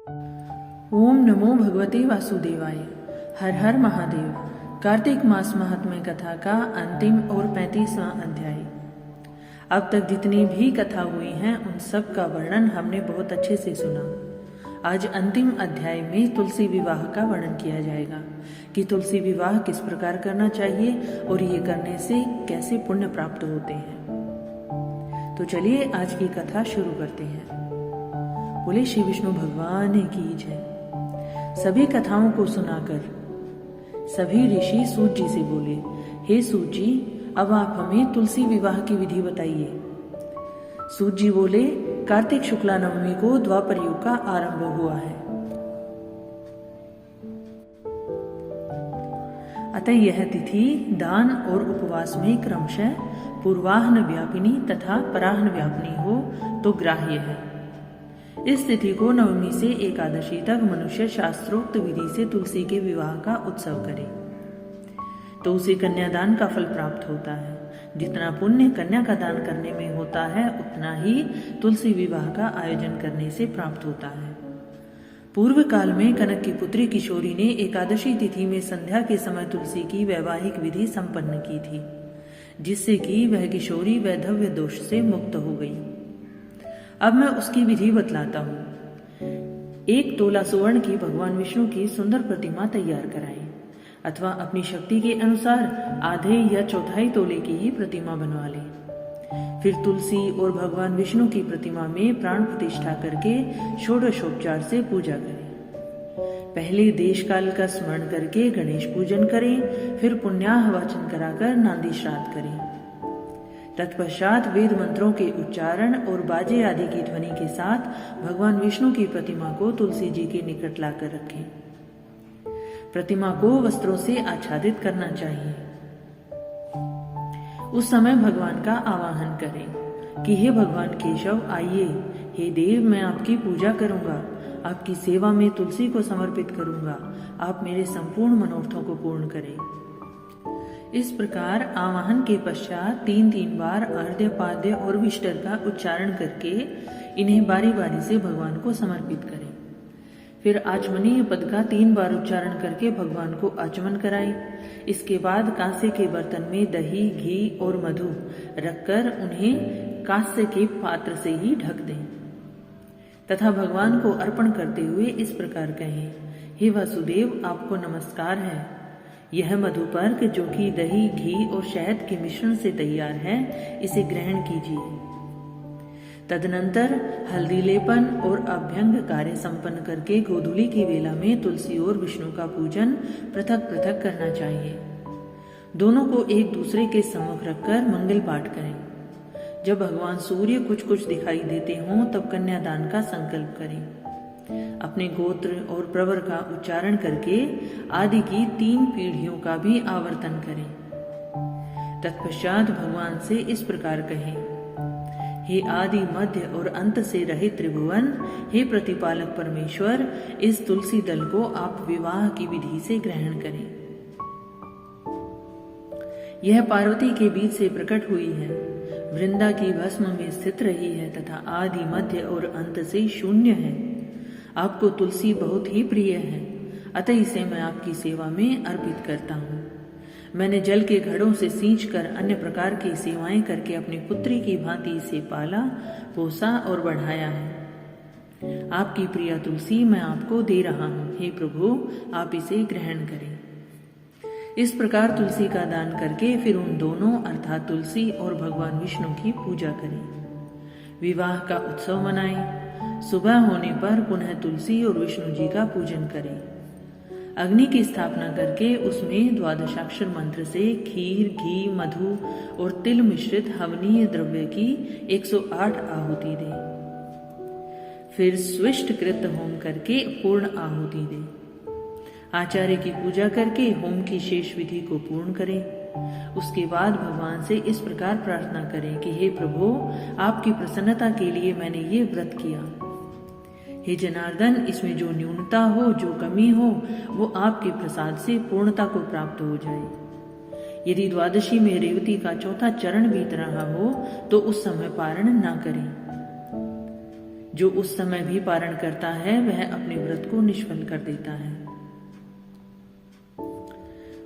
ओम नमो भगवते वासुदेवाय। हर हर महादेव। कार्तिक मास महात्म्य कथा का अंतिम और 35वां अध्याय। अब तक जितनी भी कथा हुई हैं उन सब का वर्णन हमने बहुत अच्छे से सुना। आज अंतिम अध्याय में तुलसी विवाह का वर्णन किया जाएगा कि तुलसी विवाह किस प्रकार करना चाहिए और ये करने से कैसे पुण्य प्राप्त होते हैं। तो चलिए आज की कथा शुरू करते हैं। बोले श्री विष्णु भगवान की जय। सभी कथाओं को सुनाकर सभी ऋषि सूत जी से बोले, हे सूत जी, अब आप हमें तुलसी विवाह की विधि बताइए। सूत जी बोले, कार्तिक शुक्ला नवमी को द्वापर युग का आरंभ हुआ है, अतः यह तिथि दान और उपवास में क्रमशः पूर्वाह्न व्यापिनी तथा पराह्न व्यापिनी हो तो ग्राह्य है। इस तिथि को नवमी से एकादशी तक मनुष्य शास्त्रोक्त विधि से तुलसी के विवाह का उत्सव करे तो उसे कन्यादान का फल प्राप्त होता है। जितना पुण्य कन्या का दान करने में होता है उतना ही तुलसी विवाह का आयोजन करने से प्राप्त होता है। पूर्व काल में कनक की पुत्री किशोरी ने एकादशी तिथि में संध्या के समय तुलसी की वैवाहिक विधि संपन्न की थी, जिससे कि वह किशोरी वैधव्य दोष से मुक्त हो गई। अब मैं उसकी विधि बतलाता हूँ। 1 तोला सुवर्ण की भगवान विष्णु की सुंदर प्रतिमा तैयार कराएं, अथवा अपनी शक्ति के अनुसार आधे या चौथाई तोले की ही प्रतिमा बनवा लें। फिर तुलसी और भगवान विष्णु की प्रतिमा में प्राण प्रतिष्ठा करके षोडशोपचार से पूजा करें। पहले देश काल का स्मरण करके गणेश पूजन करें, फिर पुण्याह वाचन कराकर नांदी श्राद्ध करें। तत्पश्चात वेद मंत्रों के उच्चारण और बाजे आदि की ध्वनि के साथ भगवान विष्णु की प्रतिमा को तुलसी जी के निकट लाकर रखें। प्रतिमा को वस्त्रों से आच्छादित करना चाहिए। उस समय भगवान का आवाहन करें कि हे भगवान केशव, आइए, हे देव, मैं आपकी पूजा करूंगा, आपकी सेवा में तुलसी को समर्पित करूंगा, आप मेरे संपूर्ण मनोरथों को पूर्ण करें। इस प्रकार आवाहन के पश्चात 3-3 बार अर्घ्य, पाद्य और विष्टर का उच्चारण करके इन्हें बारी बारी से भगवान को समर्पित करें। फिर आचमनीय पद का 3 बार उच्चारण करके भगवान को आचमन कराएं। इसके बाद कांसे के बर्तन में दही, घी और मधु रखकर उन्हें कांसे के पात्र से ही ढक दें तथा भगवान को अर्पण करते हुए इस प्रकार कहें, हे वासुदेव, आपको नमस्कार है। यह मधुपर्क जो कि दही, घी और शहद के मिश्रण से तैयार है, इसे ग्रहण कीजिए। तदनंतर हल्दी लेपन और अभ्यंग कार्य संपन्न करके गोधूली की वेला में तुलसी और विष्णु का पूजन पृथक पृथक करना चाहिए। दोनों को एक दूसरे के सम्मुख रखकर मंगल पाठ करें। जब भगवान सूर्य कुछ कुछ दिखाई देते हों तब कन्यादान का संकल्प करें। अपने गोत्र और प्रवर का उच्चारण करके आदि की 3 पीढ़ियों का भी आवर्तन करें। तत्पश्चात भगवान से इस प्रकार कहें, हे आदि, मध्य और अंत से रहित त्रिभुवन, हे प्रतिपालक परमेश्वर, इस तुलसी दल को आप विवाह की विधि से ग्रहण करें। यह पार्वती के बीच से प्रकट हुई है, वृंदा की भस्म में स्थित रही है तथा आदि, मध्य और अंत से शून्य है। आपको तुलसी बहुत ही प्रिय है, अतः इसे मैं आपकी सेवा में अर्पित करता हूँ। मैंने जल के घड़ों से सींचकर अन्य प्रकार की सेवाएं करके अपनी पुत्री की भांति इसे पाला, पोसा और बढ़ाया है। आपकी प्रिय तुलसी मैं आपको दे रहा हूँ, हे प्रभु, आप इसे ग्रहण करें। इस प्रकार तुलसी का दान करके फिर उन दोनों अर्थात तुलसी और भगवान विष्णु की पूजा करें। विवाह का उत्सव मनाएं। सुबह होने पर पुनः तुलसी और विष्णु जी का पूजन करें। अग्नि की स्थापना करके उसमें 12 मंत्र से खीर, घी, मधु और तिल मिश्रित हवनीय द्रव्य की 108 आहुति दें। फिर स्विष्ट कृत होम करके पूर्ण आहुति दें। आचार्य की पूजा करके होम की शेष विधि को पूर्ण करें। उसके बाद भगवान से इस प्रकार प्रार्थना करें कि हे प्रभु, आपकी प्रसन्नता के लिए मैंने ये व्रत किया। हे जनार्दन, इसमें जो न्यूनता हो, जो कमी हो, वो आपके प्रसाद से पूर्णता को प्राप्त हो जाए। यदि द्वादशी में रेवती का 4था चरण बीत रहा हो तो उस समय पारण न करें। जो उस समय भी पारण करता है वह अपने व्रत को निष्फल कर देता है।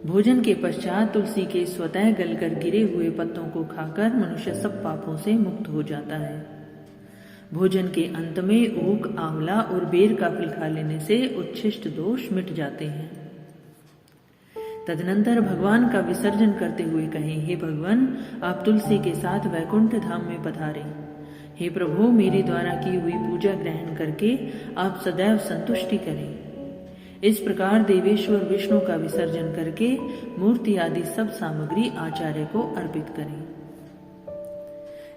भोजन के पश्चात तुलसी के स्वतः गलकर गिरे हुए पत्तों को खाकर मनुष्य सब पापों से मुक्त हो जाता है। भोजन के अंत में ऊख, आंवला और बेर का फल खा लेने से उच्छिष्ट दोष मिट जाते हैं। तदनंतर भगवान का विसर्जन करते हुए कहें, हे भगवान, आप तुलसी के साथ वैकुंठ धाम में पधारे। हे प्रभु, मेरे द्वारा की हुई पूजा ग्रहण करके आप सदैव संतुष्टि करें। इस प्रकार देवेश्वर विष्णु का विसर्जन करके मूर्ति आदि सब सामग्री आचार्य को अर्पित करें।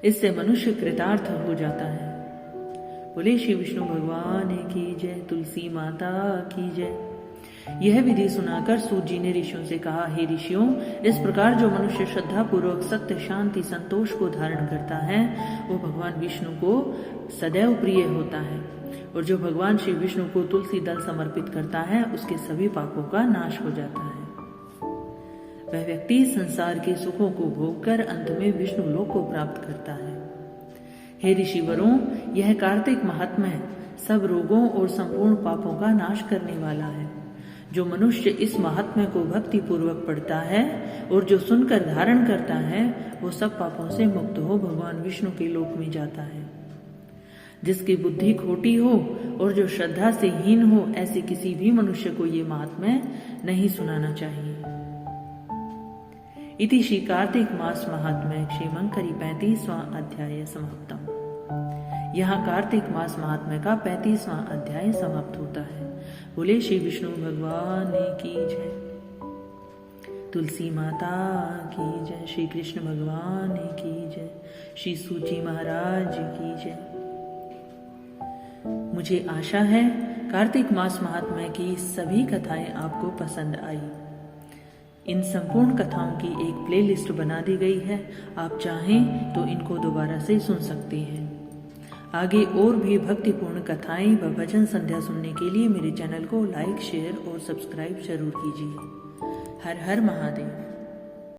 इससे मनुष्य कृतार्थ हो जाता है। बोले श्री विष्णु भगवान की जय, तुलसी माता की जय। यह विधि सुनाकर सूत जी ने ऋषियों से कहा, हे ऋषियों, इस प्रकार जो मनुष्य श्रद्धा पूर्वक सत्य, शांति, संतोष को धारण करता है वो भगवान विष्णु को सदैव प्रिय होता है, और जो भगवान श्री विष्णु को तुलसी दल समर्पित करता है उसके सभी पापों का नाश हो जाता है। वह व्यक्ति संसार के सुखों को भोगकर अंत में विष्णु लोक को प्राप्त करता है। हे ऋषिवरों, यह कार्तिक महात्म्य सब रोगों और संपूर्ण पापों का नाश करने वाला है। जो मनुष्य इस महात्म्य को भक्ति पूर्वक पढ़ता है और जो सुनकर धारण करता है वो सब पापों से मुक्त हो भगवान विष्णु के लोक में जाता है। जिसकी बुद्धि खोटी हो और जो श्रद्धा से हीन हो, ऐसे किसी भी मनुष्य को ये महात्म्य नहीं सुनाना चाहिए। इति श्री कार्तिक मास महात्म्य क्षेमंकरी 35वां अध्याय समाप्तम। यहाँ कार्तिक मास महात्म्य का 35वां अध्याय समाप्त होता है। बोले श्री विष्णु भगवान की जय, तुलसी माता की जय, श्री कृष्ण भगवान की जय, श्री सूची महाराज की जय। मुझे आशा है कार्तिक मास महात्म्य की सभी कथाएं आपको पसंद आई। इन संपूर्ण कथाओं की एक प्लेलिस्ट बना दी गई है, आप चाहें तो इनको दोबारा से सुन सकते हैं। आगे और भी भक्तिपूर्ण कथाएं व भजन संध्या सुनने के लिए मेरे चैनल को लाइक, शेयर और सब्सक्राइब जरूर कीजिए। हर हर महादेव।